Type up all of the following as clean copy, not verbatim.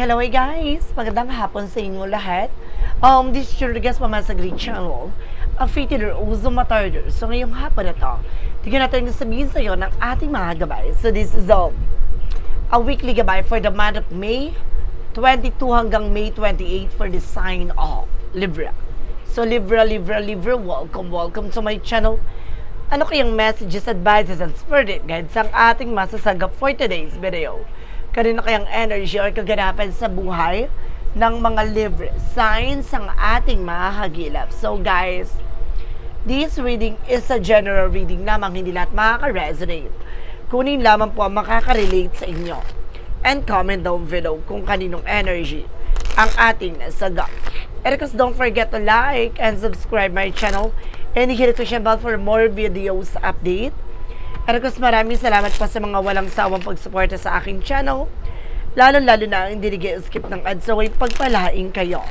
Hello guys! Magandang hapon sa inyo lahat. This is your guest mama sa Great Channel, a fitted Uzo Matarder. So ngayong hapon na to, tignan natin yung sabihin sa iyo ng ating mga gabay. So this is a weekly gabay for the month of May 22 hanggang May 28 for the sign of Libra. So Libra, welcome to my channel. Ano kayang messages, advices, and spirit guides ang ating masasagap for today's video? Kanino kayang energy or kaganapan sa buhay ng mga Libra signs ang ating mahagilap. So guys, this reading is a general reading lamang, hindi lahat makaka-resonate. Kunin lamang po ang makaka-relate sa inyo. And comment down below kung kaninong energy ang ating nasagap. And of course, don't forget to like and subscribe my channel and hit the bell for more videos update. At of course, maraming salamat po sa mga walang sawang pagsuporta sa aking channel. Lalo-lalo na hindi nag-skip ng ads. So, ay pagpalaing kayo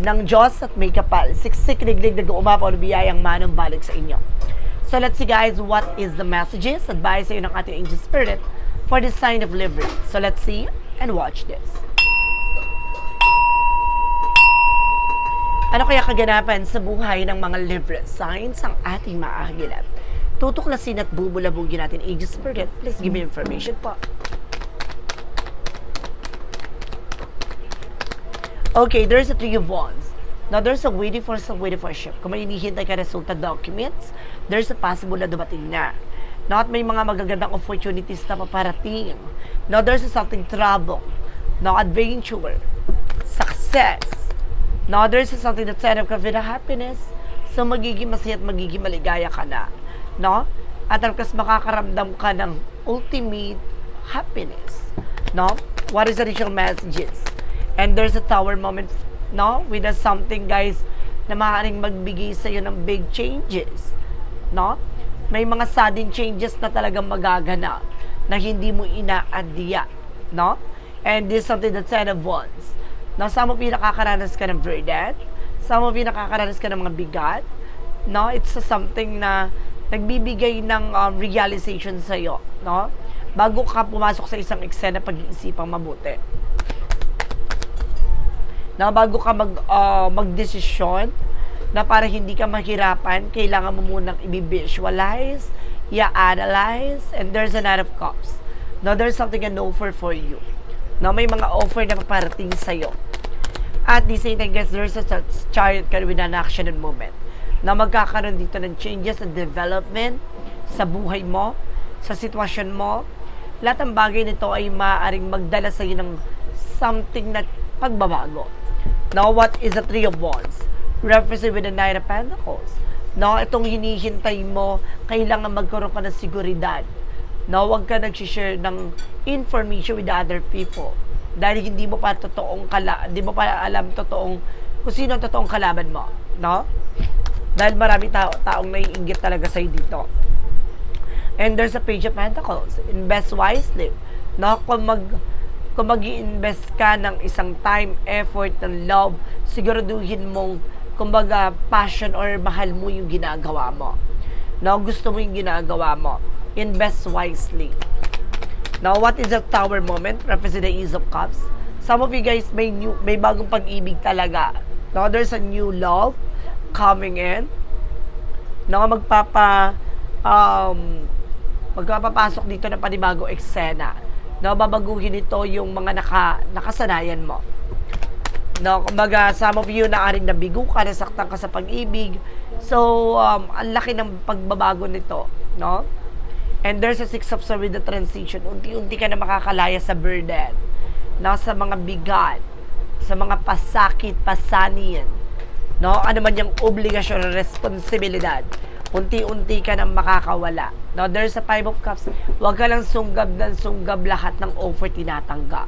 ng Diyos at may kapal. Siksik, liglig, nag-uumapaw na biyayang manong balik sa inyo. So, let's see guys, what is the messages, advice sa ng ating angel spirit for the sign of Libra. So, let's see and watch this. Ano kaya kaganapan sa buhay ng mga Libra signs ang ating maahagilap? Tutuklasin at bubulabugin natin angel spirit. Please give me information po. Okay, there's a Three of Wands. Now, there's a waiting for ship. Kung may hinihintay ka resulta documents, there's a possible na dumating na. Now, at may mga magagandang opportunities na paparating. Now, there's something trouble. Now, adventure. Success. Now, there's something that's set up ka with happiness. So, magiging masaya at magiging maligaya ka na. No? At tapos makakaramdam ka ng ultimate happiness. No? What is the additional messages? And there's a tower moment, no? With something, guys, na maaaring magbigay sa iyo ng big changes. No? May mga sudden changes na talagang magaganap na hindi mo inaadya. No? And this is something that's Ten of Wands. Now, some of you nakakaranas ka ng burden. Some of you nakakaranas ka ng mga bigat. No? It's something na nagbibigay ng realization sa iyo, no? Bago ka pumasok sa isang eksena, pag-iisipang mabuti. Na bago ka magdesisyon na para hindi ka mahirapan, kailangan mo munang i-visualize, i-analyze, and there's a Knight of Cups. Now, there's something an offer for you. Now, may mga offer na paparating sa iyo. At the same time, guys, there's a Chariot card with an action and movement. Na magkakaroon dito ng changes and development sa buhay mo, sa sitwasyon mo. Lahat ng bagay nito ay maaaring magdala sa iyo ng something na pagbabago. Now, what is the Three of Wands? Represented with the Knight of Pentacles. Now, itong hinihintay mo, kailangan magkaroon ka ng seguridad. Now, huwag ka nag-share ng information with other people. Dahil hindi mo pa alam kung sino ang totoong kalaban mo. No? Dahil marami taong naiinggit talaga sa'yo dito. And there's a Page of Pentacles. Invest wisely. No? Kung mag-i-invest ka ng isang time, effort, ng love, siguraduhin mong, kumbaga, passion or mahal mo yung ginagawa mo. No? Gusto mo yung ginagawa mo. Invest wisely. Now, what is the Tower moment? Represent the Ace of Cups. Some of you guys may bagong pag-ibig talaga. No? There's a new love coming in, na magpapapasok dito ng panibagong eksena, na babaguhin ito yung mga nakasanayan mo. No, kumbaga, some of you na aring nabigo ka, nasaktan ka sa pag-ibig, so ang laki ng pagbabago nito, no? And there's a Six of Swords with the transition. Unti-unti ka na makakalaya sa burden, sa mga bigat, sa mga pasakit, pasanin. No, ano man yung obligasyon, responsibilidad, unti-unti ka nang makakawala. Now, there's a Five of Cups. Huwag ka lang sunggab lahat ng offer tinatanggap.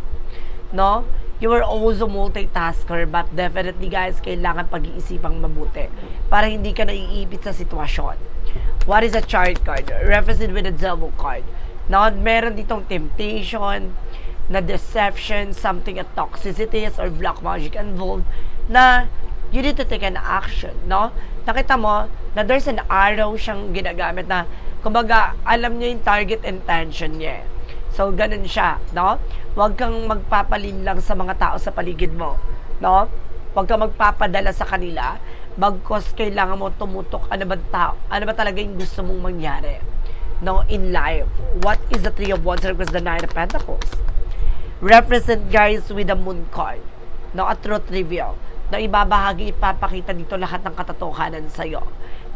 No? You are also multitasker, but definitely, guys, kailangan pag-iisipang mabuti para hindi ka naiipit sa sitwasyon. What is a Chariot card? Represented with a Devil card. Now, meron ditong temptation, na deception, something a toxicity or black magic involved, na you need to take an action, no? Nakita mo na there's an arrow siyang ginagamit na, kumbaga, alam niya yung target intention niya. So, ganun siya, no? Huwag kang magpapalin lang sa mga tao sa paligid mo, no? Huwag kang magpapadala sa kanila, bagkos kailangan mo tumutok ano ba tao, ano ba talaga yung gusto mong mangyari, no, in life. What is the Three of Wands represents the Nine of Pentacles? Represent, guys, with the Moon card, no, a truth reveal, na ibabahagi, ipapakita dito lahat ng katotohanan sa'yo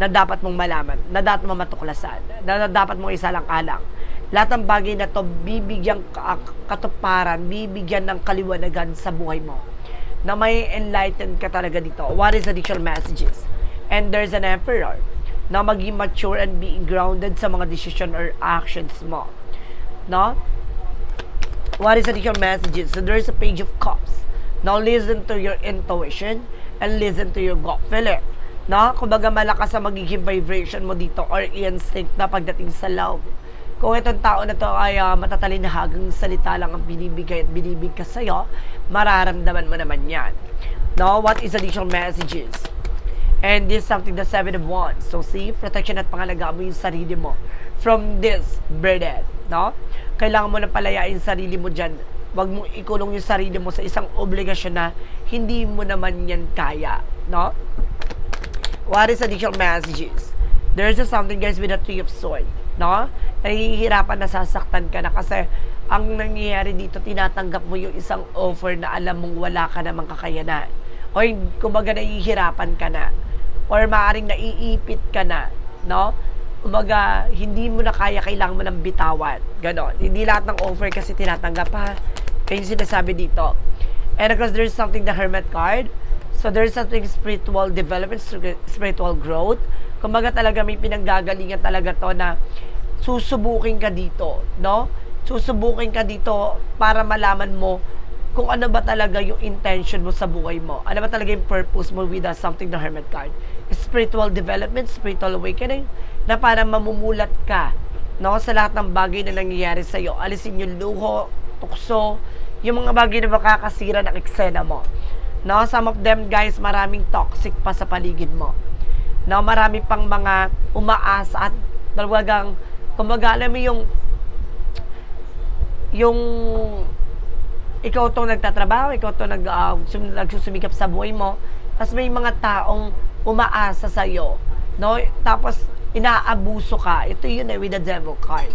na dapat mong malaman, na dapat mong matuklasan, na dapat mong isalang-alang. Lahat ng bagay na to bibigyan katuparan, bibigyan ng kaliwanagan sa buhay mo, na may enlighten ka talaga dito. What is additional messages? And there's an Emperor, na maging mature and being grounded sa mga decision or actions mo, no? What is additional messages? So there's a Page of Cups. Now listen to your intuition and listen to your gut feeling, no? Kumbaga malakas ang magiging vibration mo dito or instinct na pagdating sa love. Kung itong tao na to ay matatalinhagang salita lang ang binibigay at binibigkas sa'yo, mararamdaman mo naman yan. No? What is additional messages? And this is something, the Seven of Wands. So see, protection at pangalagaan mo yung sarili mo from this burden. No? Kailangan mo na palayain sarili mo dyan. Huwag mo ikulong yung sarili mo sa isang obligasyon na hindi mo naman yan kaya. No? What is additional messages? There's just something, guys, with the Three of Swords. No? Nahihirapan, nasasaktan ka na kasi ang nangyayari dito, tinatanggap mo yung isang offer na alam mong wala ka namang kakayanan. O kumbaga nahihirapan ka na. Or maaaring naiipit ka na. No? Kumbaga, hindi mo na kaya, kailangan mo ng bitawan. Ganon. Hindi lahat ng offer kasi tinatanggap ha. Kaya yung sinasabi dito. And of course, there's something, the Hermit card. So there's something spiritual development, spiritual growth. Kumbaga talaga may pinanggagalingan talaga to na susubukin ka dito, no? Susubukin ka dito para malaman mo kung ano ba talaga yung intention mo sa buhay mo. Ano ba talaga yung purpose mo with something, the Hermit card. Spiritual development, spiritual awakening, na para mamumulat ka, no? Sa lahat ng bagay na nangyayari sa'yo. Alisin yung luho, tukso, yung mga bagay na makakasira ng eksena mo. No? Some of them, guys, maraming toxic pa sa paligid mo. No, marami pang mga umaasa at talagang kumbaga alam mo yung ikaw tong nagtatrabaho, ikaw tong nagsusumikap sa buhay mo, tapos may mga taong umaasa sa iyo, no? Tapos inaabuso ka. Ito yun with the Devil card.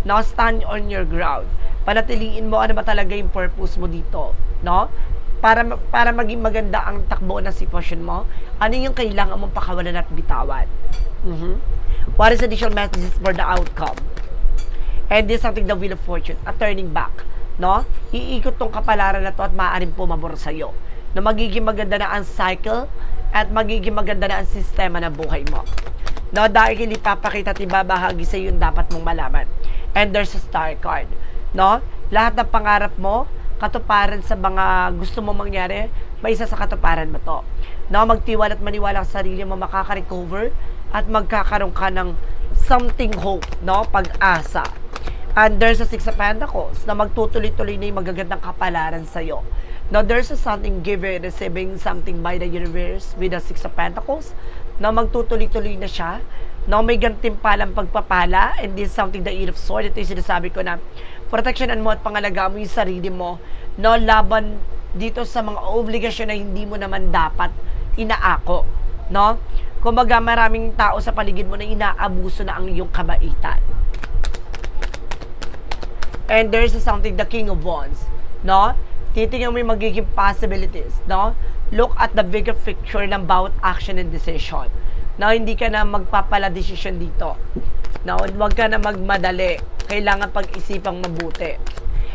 No, stand on your ground. Panatiliin mo ano ba talaga yung purpose mo dito, no? Para maging maganda ang takbo ng sitwasyon mo, ano yung kailangan mong pakawalan at bitawan. What is additional messages for the outcome? And this is something, the Wheel of Fortune, a turning back. No? Iikot tong kapalaran na to at maaaring pumabor sa'yo. Na magiging maganda na ang cycle at magiging maganda na ang sistema ng buhay mo. No? Dahil ipapakita at ibabahagi sa'yo yung dapat mong malaman. And there's a Star card. No? Lahat ng pangarap mo, katuparan sa mga gusto mo mangyari, may isa sa katuparan mo to. No, magtiwala at maniwala sa sarili mo, makaka-recover at magkakaroon ka ng something hope, no, pag-asa. And there's a Six of Pentacles na magtutuloy-tuloy na yung magagandang kapalaran sa'yo. Now, there's a something given, receiving something by the universe with the Six of Pentacles na magtutuloy-tuloy na siya. No, may gantimpalang pagpapala, and this is something, the Eight of Swords. Ito yung sinasabi ko na proteksyonan mo at pangalagaan mo yung sarili mo, no, laban dito sa mga obligasyon na hindi mo naman dapat inaako, no? Kumbaga maraming tao sa paligid mo na inaabuso na ang iyong kabaitan. And there's something, the King of Wands, no? Titingnan mo yung magiging possibilities, no? Look at the bigger picture ng bawat action and decision. No, hindi ka na magpapala decision dito. No, huwag ka na magmadali. Kailangan pag-isipang mabuti.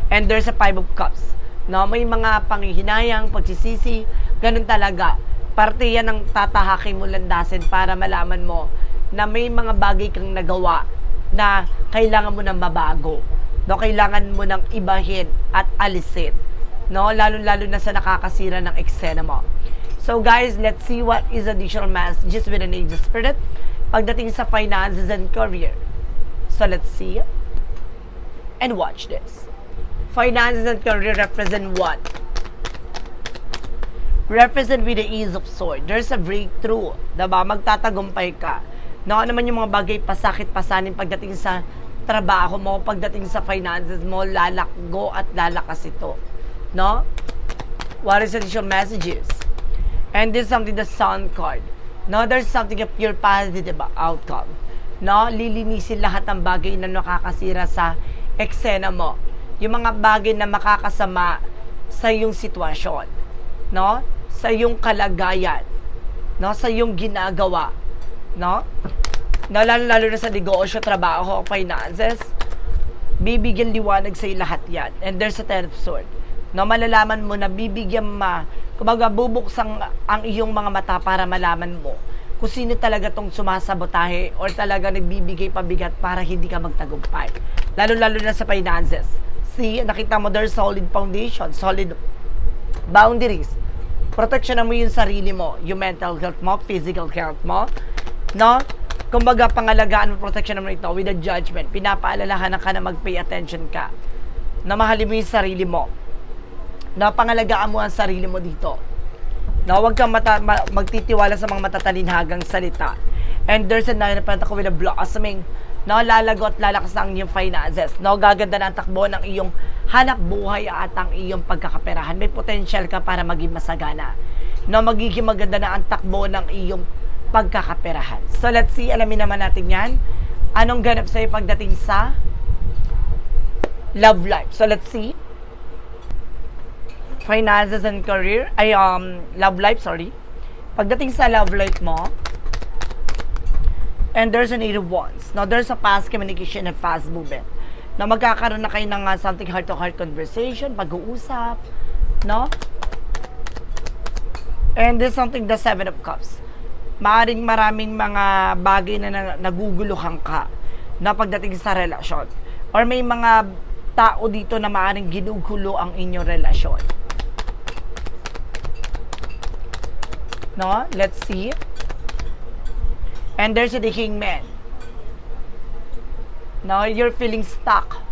And there's a Five of Cups. No, may mga panghihinayang, pagsisisi, ganun talaga. Parte yan ng tatahakin mo landasin para malaman mo na may mga bagay kang nagawa na kailangan mo nang mabago. No, kailangan mo nang ibahin at alisin. No, lalo-lalo na sa nakakasira ng eksena mo. So guys, let's see what is additional messages with an Angel Spirit pagdating sa finances and career. So let's see and watch this. Finances and career represent what? Represent with the Ace of Swords. There's a breakthrough. Diba? Magtatagumpay ka. No, ano naman yung mga bagay pasakit pasanin pagdating sa trabaho mo, pagdating sa finances mo, lalakgo at lalakas ito. No? What is additional messages? And this is something the Sun card. No, there's something of pure positive outcome. No, lilinisin lahat ng bagay na nakakasira sa eksena mo. Yung mga bagay na makakasama sa iyong sitwasyon. No? Sa iyong kalagayan. No? Sa iyong ginagawa. No? Lalo na sa negosyo, trabaho, finances, bibigyan liwanag sa iyo lahat yan. And there's a Ten of Swords. No, malalaman mo na bibigyan kumbaga bubuksan ang iyong mga mata para malaman mo kung sino talaga tong sumasabotahe or talaga nagbibigay pabigat para hindi ka magtagumpay. Lalo na sa finances. See, nakita mo there's solid foundation, solid boundaries. Protection mo yung sarili mo, yung mental health mo, physical health mo. No? Kumbaga, pangalagaan mo, protection mo ito with a judgment. Pinapaalalahanan ka na mag-pay attention ka. Na mahalin mo yung sarili mo. Na pangalagaan mo ang sarili mo dito. Na huwag kang magtitiwala sa mga matatalinhagang salita. And there's a Nine of Pentacles with a blossoming. No, lalago at lalakas ang iyong finances. No, gaganda na ang takbo ng iyong hanap buhay at ang iyong pagkakaperahan. May potential ka para maging masagana. No, magiging maganda na ang takbo ng iyong pagkakaperahan. So let's see, alamin naman natin yan. Anong ganap sa'yo pagdating sa love life? So let's see. Finances and career, love life, sorry. Pagdating sa love life mo, and there's an Eight of Wands. Now, there's a fast communication and fast movement. Na magkakaroon na kayo ng something heart-to-heart conversation, pag-uusap, no? And there's something, the Seven of Cups. Maraming mga bagay na naguguluhan ka na pagdating sa relasyon. Or may mga tao dito na maaaring ginugulo ang inyong relasyon. No? Let's see. And there's the Hangman. No? You're feeling stuck.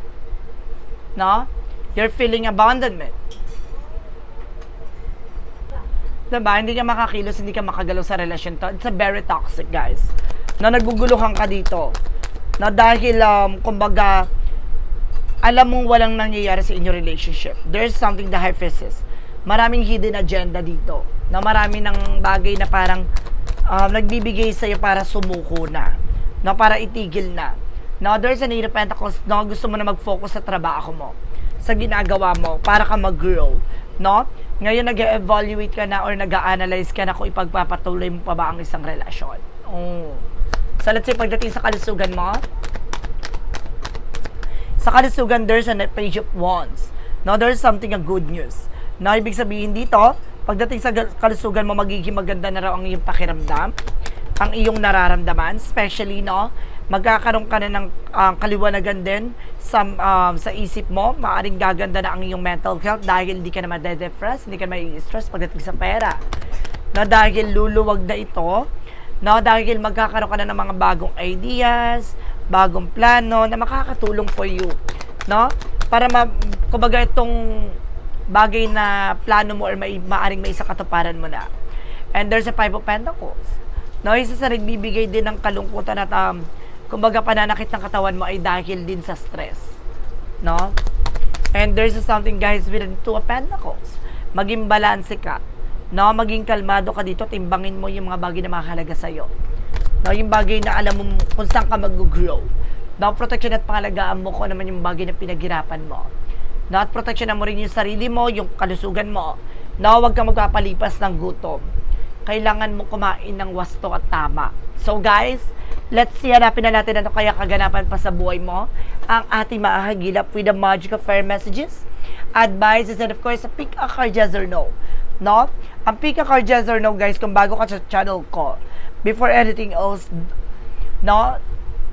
No? You're feeling abandonment. Diba? Hindi ka makakilos, hindi ka makagalaw sa relasyon to. It's a very toxic, guys. No? Naguguluhan ka dito. No? Dahil, kumbaga, alam mong walang nangyayari sa inyong relationship. There's something the Hephaestus. Maraming hidden agenda dito. Na marami ng bagay na parang nagbibigay sa'yo para sumuko na. Na para itigil na. Now, there's an Eight of Pentacles. No, gusto mo na mag-focus sa trabaho mo. Sa ginagawa mo. Para ka mag-grow. No? Ngayon, nag-evaluate ka na or nag-analyze ka na kung ipagpapatuloy mo pa ba ang isang relasyon. Oh. So, let's say, pagdating sa kalusugan mo, sa kalusugan, there's a Page of Wands. Now, there's something a good news. Now, ibig sabihin dito, pagdating sa kalusugan mo, magiging maganda na raw ang iyong pakiramdam, ang iyong nararamdaman, especially, no, magkakaroon ka na ng kaliwanagan din sa isip mo, maaaring gaganda na ang iyong mental health dahil hindi ka na made-depress, hindi ka na mai-stress pagdating sa pera. No, dahil luluwag na ito, no, dahil magkakaroon ka na ng mga bagong ideas, bagong plano na makakatulong for you, no? Para kumbaga itong bagay na plano mo or maaring may isa katuparan mo na. And there's a Five of Pentacles. No, isa sa nagbibigay din ng kalungkutan at kumbaga pananakit ng katawan mo ay dahil din sa stress. No? And there's something, guys, with the Two of Pentacles. Maging balanse ka. No, maging kalmado ka dito, timbangin mo yung mga bagay na mahalaga sa'yo. No, yung bagay na alam mo kung saan ka mag-grow. No, protection at pangalagaan mo kung naman yung bagay na pinaghirapan mo. No, at protection mo rin yung sarili mo, yung kalusugan mo. No, huwag kang magpapalipas ng gutom. Kailangan mo kumain ng wasto at tama. So guys, let's see, hanapin na natin ano kaya kaganapan pa sa buhay mo. Ang ating mahahagilap with the magic of fair messages, advices, and of course, pick a card, yes or no. No? Ang pick a card, yes or no, guys, kung bago ka sa channel ko, before anything else, no,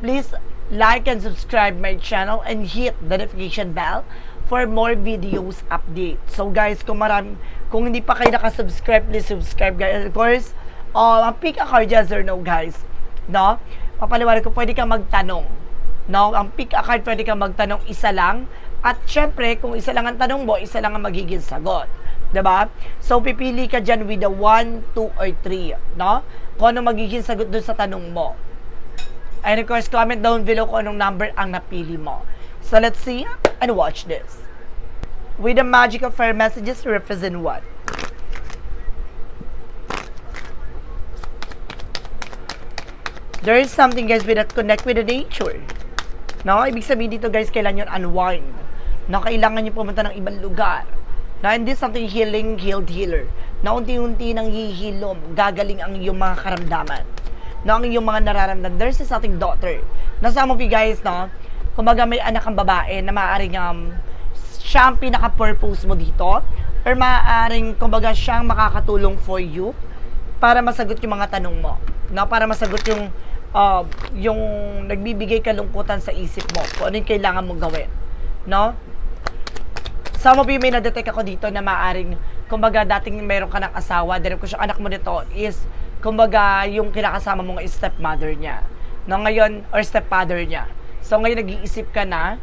please like and subscribe my channel and hit the notification bell for more videos update. So guys, kung hindi pa kayo nakasubscribe, please subscribe, guys. Of course, pick a card, yes or no, guys. No? Papaliwanag ko, pwede kang magtanong. No? Ang pick a card, pwede kang magtanong isa lang. At syempre, kung isa lang ang tanong mo, isa lang ang magiging sagot. Diba? So, pipili ka dyan with the 1, 2, or 3. No? Kung ano magiging sagot dun sa tanong mo. And of course, comment down below kung anong number ang napili mo. So let's see and watch this. With the magical fire messages represent what? There is something guys with that connect with the nature. No, ibig sabihin dito guys, kailangan yun unwind. No, kailangan nyo pumunta ng ibang lugar. Na hindi something healing, healed healer. Na unti-unti nang hihilom, gagaling ang iyong mga karamdaman. No, ang iyong mga nararamdaman. There's something daughter. Na some of you guys, no, kumbaga may anak kang babae na maaaring siya ang pinaka-purpose mo dito. Or maaaring, kumbaga, siyang makakatulong for you para masagot yung mga tanong mo. No, para masagot yung nagbibigay kalungkutan sa isip mo. Kung ano yung kailangan mong gawin. No? Some of you may na-detect ako dito na maaaring, kumbaga, dating meron ka ng asawa, dahil kung siya anak mo dito is, kumbaga, yung kinakasama mong stepmother niya. No, ngayon, or stepfather niya. So, ngayon, nag-iisip ka na,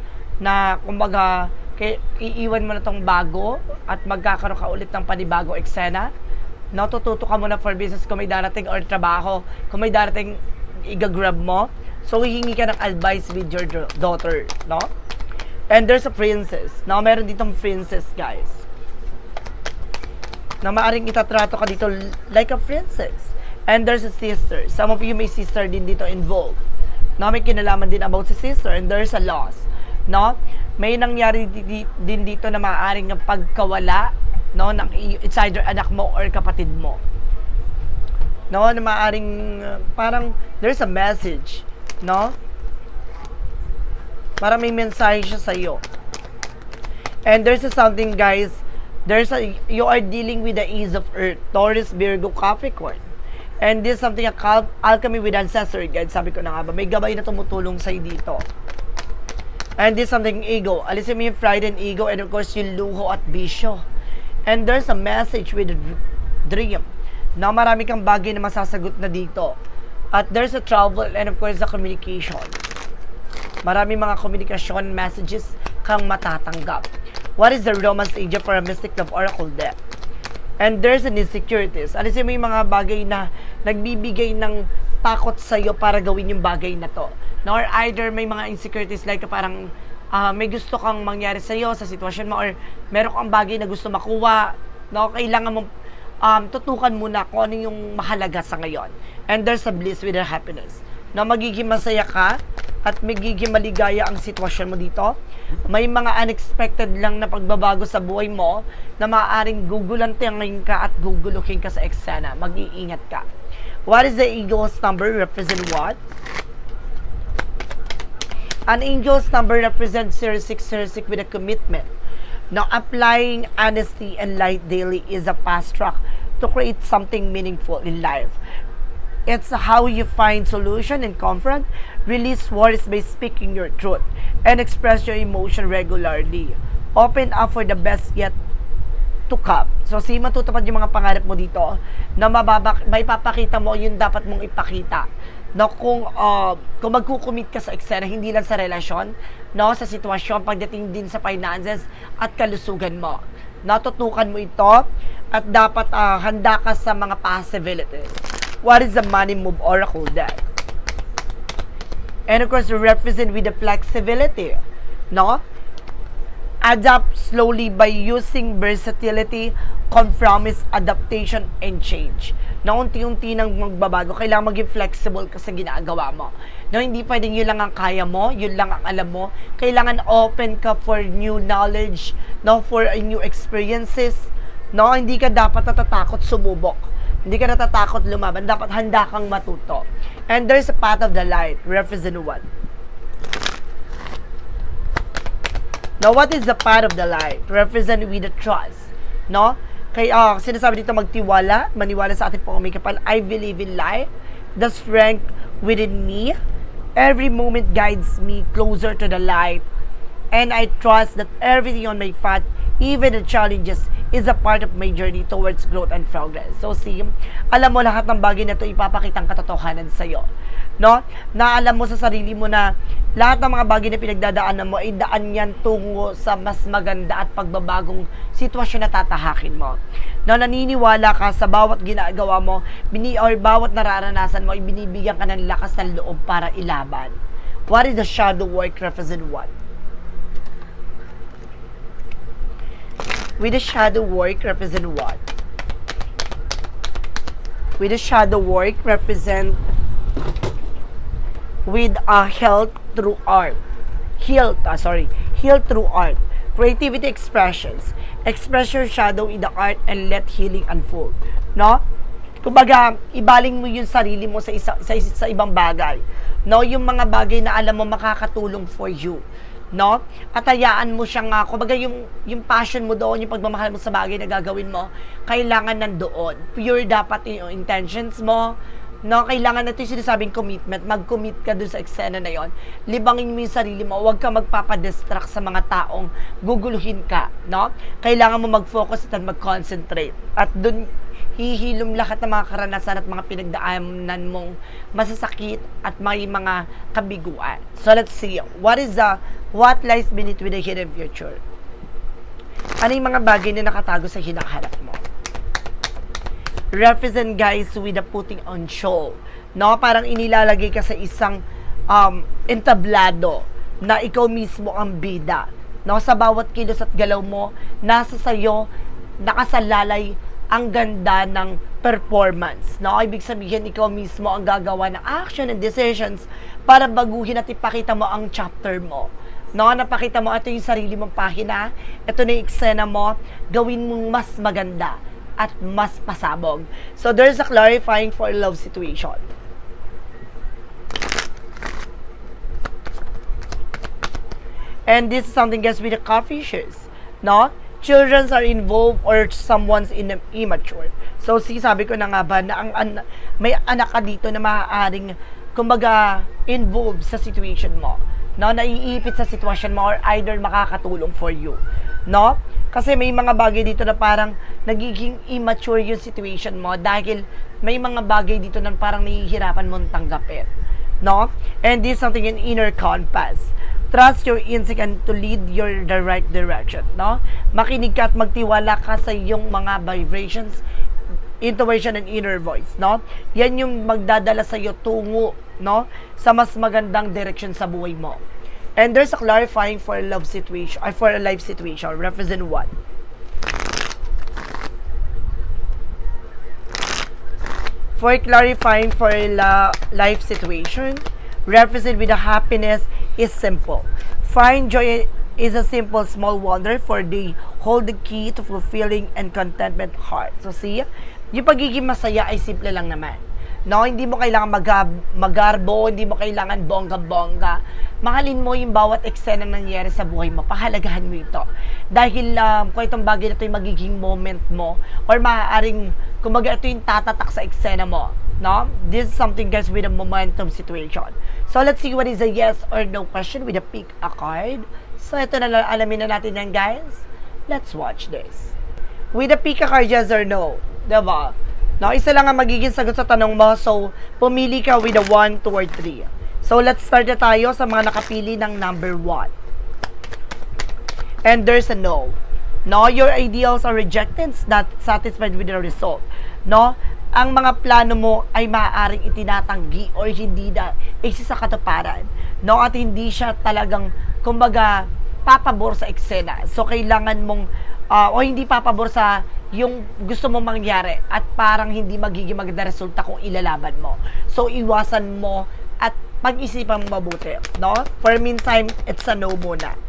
kumbaga, iiwan mo na tong bago at magkakaroon ka ulit ng panibagong eksena. No, tututo ka muna for business kung may darating or trabaho, kung may darating i-grab mo. So, hihingi ka ng advice with your daughter, no? And there's a princess. Now, meron ditong princess, guys. Na maaring itatrato ka dito like a princess. And there's a sister. Some of you may sister din dito involved. No, may kinalaman din about si sister. And there's a loss. No? May nangyari din dito na maaring pagkawala, no, ng it's either anak mo or kapatid mo. No, na maaring parang there's a message, no? Para may mensahe siya sa iyo. And there's something guys, you are dealing with the Ace of Earth, Taurus, Virgo, Capricorn. And this is something alchemy with ancestry, guys. Sabi ko na nga ba, may gabay na tumutulong sa'yo dito. And this is something ego. Alisin mo yung pride and ego, and of course yung luho at bisyo. And there's a message with a dream. Na marami kang bagay na masasagot na dito. At there's a travel and of course the communication. Marami mga communication messages kang matatanggap. What is the romance age for a mystic of oracle deck? And there's an insecurities. Alisin mo yung mga bagay na nagbibigay ng takot sa'yo para gawin yung bagay na to. No, or either may mga insecurities like parang may gusto kang mangyari sa'yo sa sitwasyon mo or meron kang bagay na gusto makuha. No, kailangan mo tutukan muna kung ano yung mahalaga sa ngayon. And there's a bliss with a happiness. Na magiging masaya ka at magiging maligaya ang sitwasyon mo dito. May mga unexpected lang na pagbabago sa buhay mo na maaaring gugulantangin ka at guguluhin ka sa eksena. Mag-iingat ka. What is the eagle's number? Represent what? An angel's number represents 0606 with a commitment. Now, applying honesty and light daily is a fast track to create something meaningful in life. It's how you find solution and confront, release worries by speaking your truth, and express your emotion regularly. Open up for the best yet to come. So, matutupad yung mga pangarap mo dito na may papakita mo yung dapat mong ipakita. No, kung magkukumit ka sa eksena, hindi lang sa relasyon, no, sa sitwasyon, pagdating din sa finances at kalusugan mo. Natutukan mo ito at dapat handa ka sa mga possibilities. What is the money move oracle deck? And of course, represent with the flexibility, no? Adapt slowly by using versatility, compromise, adaptation, and change. Na unti-unti nang magbabago, kailangan maging flexible ka sa ginagawa mo. No, hindi pwedeng yun lang ang kaya mo, yun lang ang alam mo. Kailangan open ka for new knowledge, no, for new experiences. No, hindi ka dapat natatakot sumubok. Hindi ka natatakot lumaban. Dapat handa kang matuto. And there's a path of the light. Represent what? Now, what is the path of the light? Represent with the trust. No? Kaya sinasabi dito magtiwala, maniwala sa ating pong umikapal. I believe in life, the strength within me. Every moment guides me closer to the light. And I trust that everything on my path, even the challenges, is a part of my journey towards growth and progress. So see, alam mo lahat ng bagay na ito ipapakitang katotohanan sa'yo. No? Na alam mo sa sarili mo na lahat ng mga bagay na pinagdadaanan mo ay daan yan tungo sa mas maganda at pagbabagong sitwasyon na tatahakin mo. No, naniniwala ka sa bawat ginagawa mo, or bawat nararanasan mo, ay binibigyan ka ng lakas ng loob para ilaban. What is the shadow work represent what? With the shadow work represent what? With the shadow work represent with a health through art. Health through art. Creativity expressions. Express your shadow in the art and let healing unfold. No? Kumbaga, ibaling mo yung sarili mo sa ibang bagay. No? Yung mga bagay na alam mo makakatulong for you. No? At hayaan mo siyang, kumbaga yung passion mo doon, yung pagmamahal mo sa bagay na gagawin mo, kailangan nandoon. Pure dapat yung intentions mo. No, kailangan natin sinasabing commitment. Mag-commit ka dun sa eksena na yon. Libangin mo yung sarili mo. Huwag ka magpapadistract sa mga taong guguluhin ka. No? Kailangan mo mag-focus at mag-concentrate. At dun hihilom lahat ng mga karanasan at mga pinagdaanan mong masasakit at may mga kabiguan. So let's see. What lies beneath with the hidden future? Ano yung mga bagay na nakatago sa hinaharap mo? Represent guys with a putting on show. No? Parang inilalagay ka sa isang entablado na ikaw mismo ang bida. No? Sa bawat kilos at galaw mo, nasa sayo, nakasalalay ang ganda ng performance. No? Ibig sabihin, ikaw mismo ang gagawa ng action and decisions para baguhin at ipakita mo ang chapter mo. No, napakita mo, ito yung sarili mong pahina, ito na yung eksena mo, gawin mong mas maganda at mas pasabog. So, there's a clarifying for a love situation. And this is something guys with the Confucius. No? Children are involved or someone's immature. So, sabi ko na nga ba na may anak ka dito na maaaring, kumbaga, involved sa situation mo. No, naiipit sa sitwasyon mo or either makakatulong for you. No? Kasi may mga bagay dito na parang nagiging immature yung situation mo dahil may mga bagay dito na parang nahihirapan mong tanggapin. No? And this is something in inner compass. Trust your instinct and to lead your the right direction. No? Makinig ka at magtiwala ka sa iyong mga vibrations, intuition and inner voice. No? Yan yung magdadala sa iyo tungo, no, sa mas magandang direction sa buhay mo. And there's a clarifying for a love situation, or for a life situation. Represent what? For clarifying for a life situation, represent with a happiness is simple. Find joy is a simple small wonder for they hold the key to fulfilling and contentment heart. So see, yung pagiging masaya ay simple lang naman. No, hindi mo kailangan magarbo, hindi mo kailangan bongga-bongga. Mahalin mo yung bawat eksena nangyayari sa buhay mo. Pahalagahan mo ito. Dahil kung itong bagay na ito yung magiging moment mo, or maaaring, kumbaga ito yung tatatak sa eksena mo. No? This is something guys with a momentum situation. So let's see what is a yes or no question with a pick a card. So ito na lang, alamin na natin yan guys. Let's watch this. With a pick a card, yes or no. Diba? No, isa lang ang magiging sagot sa tanong mo. So, pumili ka with a 1, 2, or 3. So, let's start na tayo sa mga nakapili ng number 1. And there's a no. No, your ideals are rejected, not satisfied with the result. No, ang mga plano mo ay maaaring itinatanggi or hindi na isa sa katuparan. No, at hindi siya talagang, kumbaga, papabor sa eksena. So, kailangan mong, o hindi papabor sa yung gusto mong mangyari at parang hindi magiging maganda resulta kung ilalaban mo. So, iwasan mo at pag-isipan mo mabuti. No? For meantime, it's a no muna.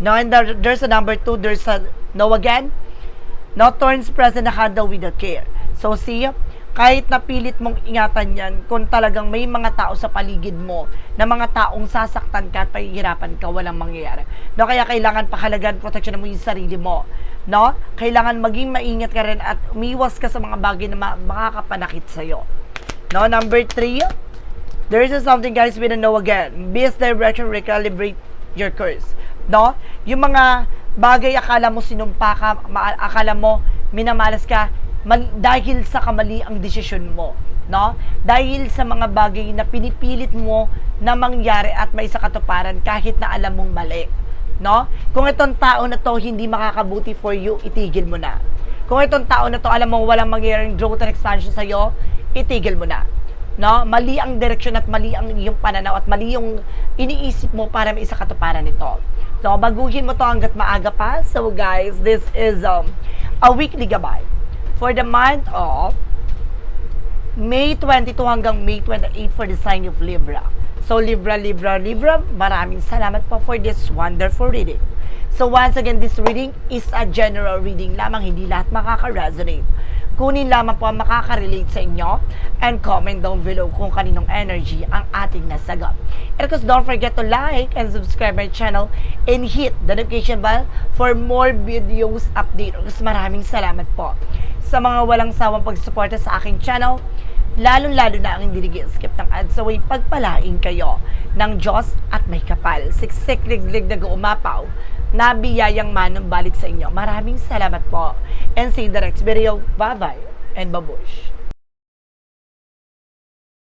No? And there's a number 2, there's a no again. No? Turns present na handle with the care. So, see, kahit napilit mong ingatan yan, kung talagang may mga tao sa paligid mo, na mga taong sasaktan ka at pahihirapan ka, walang mangyayari. No? Kaya kailangan pakalagan, protection mo yung sarili mo. No? Kailangan maging maingat ka rin at umiwas ka sa mga bagay na makakapanakit sa'yo. No? Number 3, there is something guys with a no again. Best direction, recalibrate your course. No? Yung mga bagay akala mo sinumpa ka, akala mo minamalas ka, dahil sa kamali ang desisyon mo, no? Dahil sa mga bagay na pinipilit mo na mangyari at may sa katuparan kahit na alam mong mali, no? Kung itong tao na to hindi makakabuti for you, itigil mo na. Kung itong tao na to alam mo walang mangyayaring growth and expansion sa iyo, itigil mo na. No? Mali ang direksyon at mali ang iyong pananaw at mali yung iniisip mo para may isa katuparan nito. So, baguhin mo to hanggat maaga pa. So, guys, this is a weekly gabay for the month of May 22 hanggang May 28 for the sign of Libra. So, Libra, maraming salamat po for this wonderful reading. So, once again, this reading is a general reading lamang, hindi lahat makaka-resonate. Kunin lamang po ang makaka-relate sa inyo and comment down below kung kaninong energy ang ating nasagot. And of course, don't forget to like and subscribe my channel and hit the notification bell for more videos update. Kasi maraming salamat po sa mga walang sawang pagsuporta sa aking channel, lalong-lalo na ang hindi nag-skip ng ads. So, pagpalain kayo ng Diyos at may kapal. Siksik, liglig, nag-uumapaw, nabiyayang manong balik sa inyo. Maraming salamat po. And see you in the next video. Bye-bye and babush.